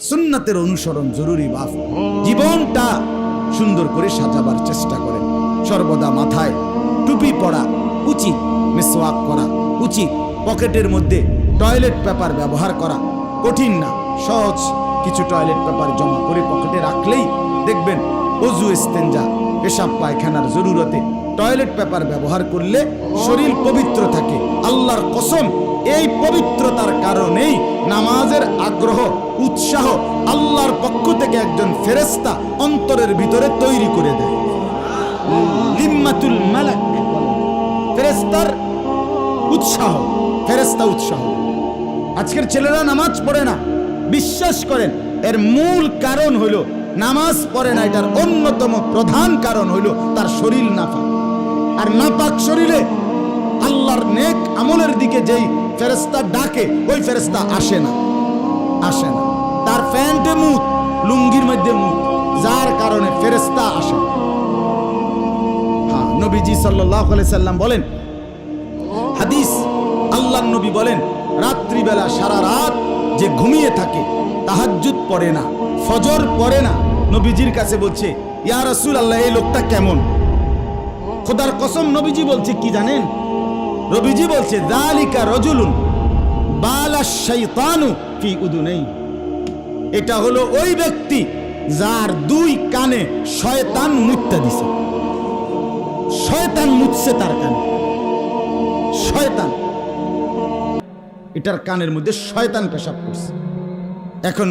সুন্নাতের অনুসরণ জরুরি বাপ। জীবনটা সুন্দর করে সাজাবার চেষ্টা করেন। সর্বদা মাথায় টুপি পরা উচিত, মিসওয়াক করা উচিত, পকেটের মধ্যে টয়লেট পেপার ব্যবহার করা কঠিন না, সহজ কিছু টয়লেট পেপার জমা করে পকেটে রাখলেই দেখবেন ওযু ইস্তেঞ্জা পেশাব পায়খানার জরুরতে টয়লেট পেপার ব্যবহার করলে শরীর পবিত্র থাকে। আল্লাহর কসম, এই পবিত্রতার কারণেই নামাজের আগ্রহ উৎসাহ আল্লাহর পক্ষ থেকে একজন ফেরেশতা অন্তরের ভিতরে তৈরি করে দেয়। লিম্মাতুল মালাক, ফেরেশতার উৎসাহ, ফেরেশতা উৎসাহ। আজকের ছেলেরা নামাজ পড়ে না, বিশ্বাস করেন এর মূল কারণ হলো নামাজ পড়ে না। এটার অন্যতম প্রধান কারণ হলো তার শরীর নাপাক। আর নাপাক শরীরে আল্লাহর নেক আমলের দিকে যেই ফেরেশতা ডাকে ওই ফেরেশতা আসে না, আসে না। তার প্যান্টে মুত, লুঙ্গির মধ্যে মুত, যার কারণে ফেরেশতা আসে না। হ্যাঁ, নবীজি সাল্লাল্লাহু আলাইহি সাল্লাম বলেন, হাদিস, আল্লাহর নবী বলেন, রাত্রিবেলা সারা রাত যে ঘুমিয়ে থাকে, তাহাজ্জুদ পড়ে না, ফজর পড়ে না, নবীজির কাছে বলছে, ইয়া রাসূলুল্লাহ, এই লোকটা কেমন? খোদার কসম নবীজি বলছে কি জানেন? নবীজি বলছে, যালিকা রাজুলুন বালাশ শাইতানু ফি উদুনাই। এটা হলো ওই ব্যক্তি যার দুই কানে শয়তান মুত্তা দিছে। শয়তান মুতছে তার কানে, শয়তান, এটার কানের মধ্যে শয়তান পেশাব করছে। এখন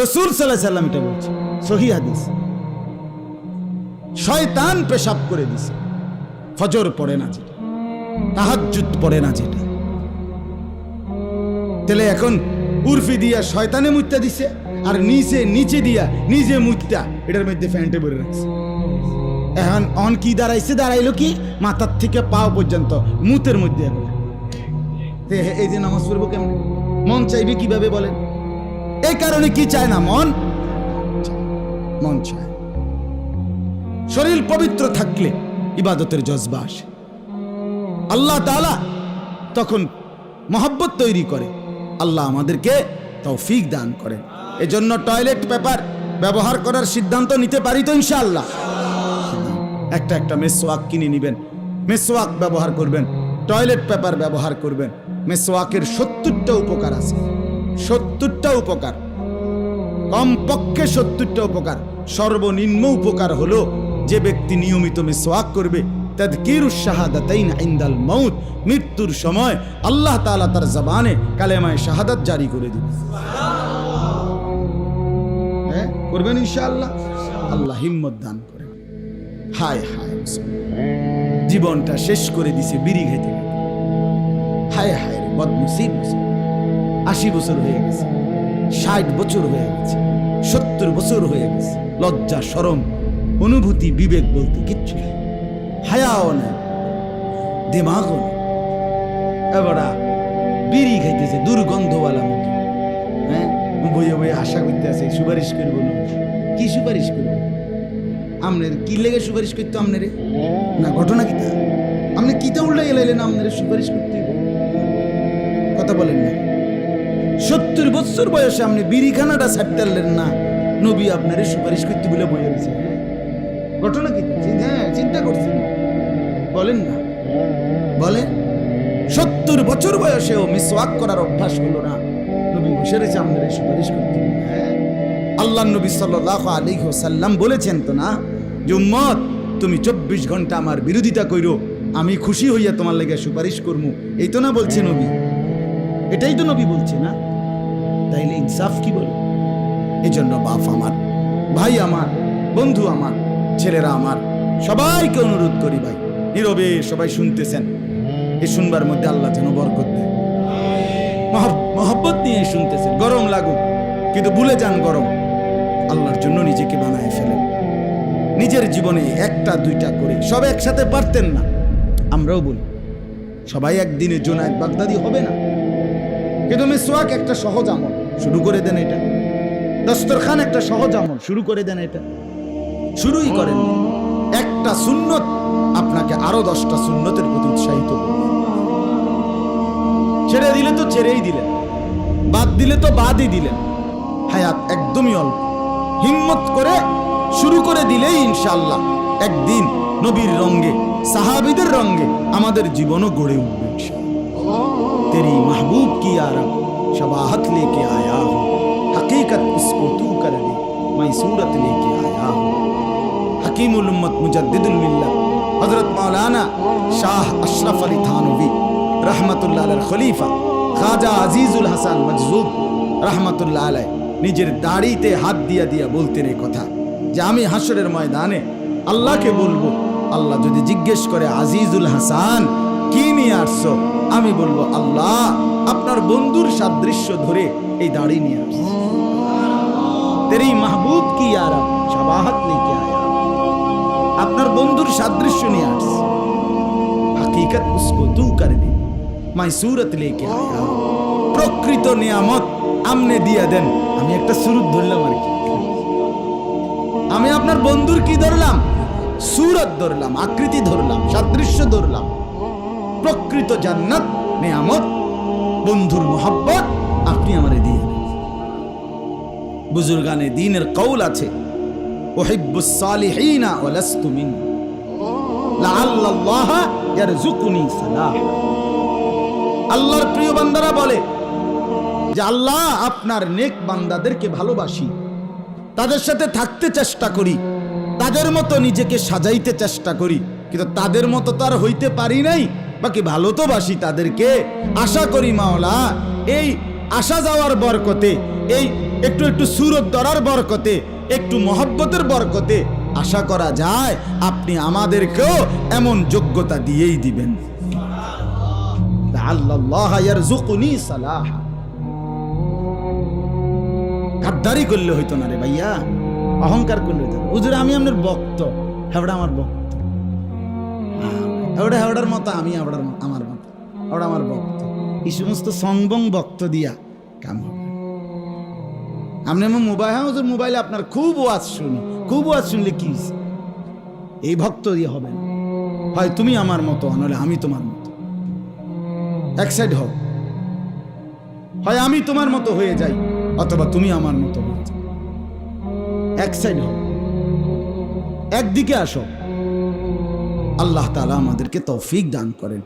রাসূল সাল্লাল্লাহু আলাইহি সাল্লাম এটা বলছে, সহিহ হাদিস, শয়তান পেশাব করে দিছে। ফজর পড়ে না যেটা, তাহাজ্জুদ পড়ে না যেটা, তাহলে এখন উর্ফি দিয়া শয়তানে মুত্তা দিছে আর নিচে দিয়া নিজে মুত্তা এটার মধ্যে ফ্যান্টে ভরে রাখছে। এখন অন কি দাঁড়াইছে? দাঁড়াইলো কি মাথার থেকে পাও পর্যন্ত মুতের মধ্যে। এই যে নামাজ পড়বো কেমন? মন চাইবে কিভাবে বলেন? এই কারণে কি চায় না? মন চায়। শরীর পবিত্র থাকলে ইবাদতের জজবা আসে। আল্লাহ তাআলা তখন মহব্বত তৈরি করে। আল্লাহ আমাদেরকে তৌফিক দান করেন। এজন্য টয়লেট পেপার ব্যবহার করার সিদ্ধান্ত নিতে পারি তো ইনশাআল্লাহ? একটা মেসওয়াক কিনে নিবেন, মেসওয়াক ব্যবহার করবেন, টয়লেট পেপার ব্যবহার করবেন। মেসওয়াকের 70টা উপকার আছে, 70টা উপকার, কমপক্ষে 70টা উপকার। সর্বনিম্ন উপকার হলো যে ব্যক্তি নিয়মিত মিসওয়াক করবে, তাযকিরুশ শাহাদাতাইন ইনদাল মাউত, মৃত্যুর সময় আল্লাহ তাআলা তার জবানে কালেমায়ে শাহাদাত জারি করে দিবে। হ্যাঁ, করবেন ইনশাআল্লাহ। আল্লাহ হিম্মত দান করেন। হায় হায়, জীবনটা শেষ করে দিছে বিড়ি খেতে। হায় হায়, বদনসিব। 80 বছর হয়ে গেছে, 60 বছর হয়ে গেছে, 70 বছর হয়ে গেছে। লজ্জা শরম অনুভূতি বিবেক বলতে কিচ্ছু নেই, হায়াও নেই, দিমাগও নেই। এবার বিড়ি খাইতেছে দুর্গন্ধওয়ালা মুখে। হ্যাঁ, বইয়ে বইয়ে আশা করতে আছে সুপারিশ করবো না। কি সুপারিশ করবো? আপনার কি লেগে সুপারিশ করতো? আপনারে না ঘটনা কিতা? আপনি কিতা উল্টাই এলাইলেন? আপনার সুপারিশ করতে কথা বলেন না। 70 বছর বয়সে আপনি বিড়িখানাটা ছাড়তে পারলেন না, নবী আপনারে সুপারিশ করতে বলে বইয়ে রয়েছে। ঘটনা কি? হ্যাঁ, চিন্তা করছেন? বলেন না, বলেন। 70 বছর বয়সেও মিসওয়াক করার অভ্যাস হলো না, নবী বসে রয়েছে আপনারে সুপারিশ করতে। হ্যাঁ, আল্লাহ নবী সাল্লাল্লাহু আলাইহি ওয়াসাল্লাম বলেছেন তো না যে উম্মত, তুমি 24 ঘন্টা আমার বিরোধিতা কইরো, আমি খুশি হইয়া তোমার লেগে সুপারিশ করবো। এই তো না বলছে নবী? এটাই তো নবী বলছে না? তাইলে ইনসাফ কি বলে? এই জন্য বাপ আমার, ভাই আমার, বন্ধু আমার, ছেলেরা আমার, সবাইকে অনুরোধ করি ভাই, নীরবে সবাই শুনতেছেন, এই শুনবার মধ্যে আল্লাহ যেন বরকত দেয়। মহব্বত নিয়ে শুনতেছেন, গরম লাগুক কিন্তু ভুলে যান গরম। আল্লাহর জন্য নিজেকে বানায় ফেলেন। নিজের জীবনে 1টা 2টা করে, সব একসাথে পারতেন না। আমরাও বলি সবাই একদিনে জুনায়েদ বাগদাদি হবে না, কিন্তু মিসওয়াক একটা সহজ আমল, শুরু করে দেন এটা। দস্তরখান একটা সহজ আমল, শুরু করে দেন এটা। শুরুই করেন। একটা সুন্নত আপনাকে আরো 10টা সুন্নতের প্রতি উৎসাহিত করবে। ছেড়ে দিলে তো ছেড়েই দিলেন, বাদ দিলে তো বাদই দিলেন। হায়াত একদমই অল্প। হিম্মত করে শুরু করে দিলেই ইনশাআল্লাহ একদিন নবীর রঙে, সাহাবীদের রঙে আমাদের জীবনও গড়ে উঠবে ইনশাআল্লাহ। তেরি মাহবুব কি আরব शबाहत लेके आया हूँ, हकीकत इसको तू कर दे, मैं सूरत लेके आया हूँ। हकीमुल उम्मत मुजद्दिदुल मिल्लत हजरत मौलाना शाह अशरफ अली थानवी रहमतुल्लाह अलैह खलीफा खाजा अजीजुल हसन मजजूब रहमतुल्लाह अलैह নিজের দাড়িতে হাত দিয়া দিয়া বলতেন এই কথা যে আমি হাসরের ময়দানে আল্লাহকে বলবো, আল্লাহ যদি জিজ্ঞেস করে আজিজুল হাসান কি নিয়ে আসছো, আমি বলবো আল্লাহ আপনার বন্ধুর সাদৃশ্য ধরে এই দাড়ি নিয়ে আসছি। তেরি মাহবুব কি আরব শাবাহাত লেকে আয়া, আপনার বন্ধুর সাদৃশ্য নিয়ে আসছি। হकीकत उसको तू कर दे, मैं सूरत लेके आया। প্রকৃত নিয়ামত আমনে দিয়া দেন, আমি একটা সুরত ধরলাম আর কি। আমি আপনার বন্ধুর কি ধরলাম? সুরত ধরলাম, আকৃতি ধরলাম, সাদৃশ্য ধরলাম। প্রকৃত জান্নাত নিয়ামত, বন্ধুর মোহাব্বত আপনি আমারে দিয়ে দেন। বুজুর্গানে দ্বীনের কওল আছে, উহিব্বুস সালিহিনা ওয়া লাস্তু মিন লাআল্লাল্লাহ ইয়ারযুকুনি সালাহ। আল্লাহর প্রিয় বান্দারা বলে যে আল্লাহ আপনার নেক বান্দাদেরকে ভালোবাসি, তাদের সাথে থাকতে চেষ্টা করি, তাদের মতো নিজেকে সাজাইতে চেষ্টা করি, কিন্তু তাদের মতো তো আর হইতে পারি নাই, বাকি ভালো তো বাসি তাদেরকে। আশা করি মাওলা এই আসা যাওয়ার বরকতে, এই একটু একটু সুরত ধরার বরকতে, একটু মহব্বতের বরকতে আশা করা যায় আপনি আমাদেরকেও এমন যোগ্যতা দিয়েই দিবেন। আল্লাহ ইয়ারযুকুনি সালাহ। গাদ্দারি করলে হইতো না রে ভাইয়া, অহংকার করলে হইতো না। হুজুর আমি আপনার ভক্ত, হেবড়া আমার ভক্ত, হেবড়া হেবড়ার মতো আমি আমার মতো, হেবড়া আমার ভক্ত। এই সমস্ত সংবং ভক্ত দিয়া কাম হবে। আপনি আমার মোবাইল, হ্যাঁ হুজুর মোবাইলে আপনার খুব ওয়াজ শুনি, খুব ওয়াজ শুনলে কি এই ভক্ত দিয়ে হবে না। হয় তুমি আমার মতো, নাহলে আমি তোমার মতো। এক সাইড হও, হয় আমি তোমার মতো হয়ে যাই অথবা তুমি আমার মতো হয়ে যাও। এক সাইড হও, একদিকে আসো। আল্লাহ তাআলা আমাদেরকে তৌফিক দান করেন।